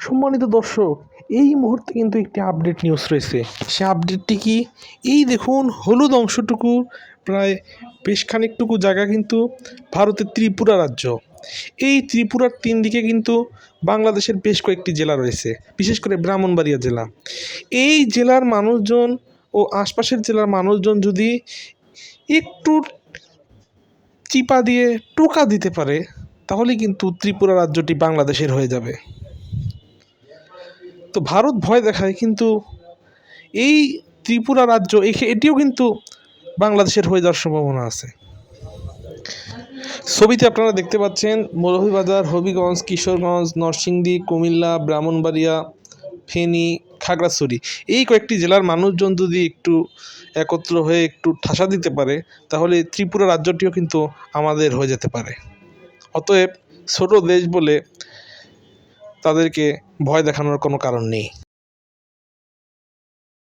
সম্মানিত দর্শক, এই মুহূর্তে কিন্তু একটি আপডেট নিউজ রয়েছে। সে আপডেটটি কি? এই দেখুন, হলুদ অংশটুকু প্রায় বেশ খানিকটুকু জায়গা কিন্তু ভারতের ত্রিপুরা রাজ্য। এই ত্রিপুরার 3 দিকে কিন্তু বাংলাদেশের বেশ কয়েকটি জেলা রয়েছে, বিশেষ করে ব্রাহ্মণবাড়িয়া জেলা। এই জেলার মানুষজন ও আশপাশের জেলার মানুষজন যদি একটু চিপা দিয়ে টোকা দিতে পারে, তাহলে কিন্তু ত্রিপুরা রাজ্যটি বাংলাদেশের হয়ে যাবে। তো ভারত ভয় দেখায়, কিন্তু এই ত্রিপুরা রাজ্য এটিও কিন্তু বাংলাদেশের হয়ে যাওয়ার সম্ভাবনা আছে। ছবিতে আপনারা দেখতে পাচ্ছেন মৌলভীবাজার, হবিগঞ্জ, কিশোরগঞ্জ, নরসিংদী, কুমিল্লা, ব্রাহ্মণবাড়িয়া, ফেনী, খাগড়াছড়ি এই কয়েকটি জেলার মানুষজন যদি একটু একত্র হয়ে একটু ঠাসা দিতে পারে, তাহলে ত্রিপুরা রাজ্যটিও কিন্তু আমাদের হয়ে যেতে পারে। অতএব ছোট দেশ বলে তাদেরকে ভয় দেখানোর কোনো কারণ নেই।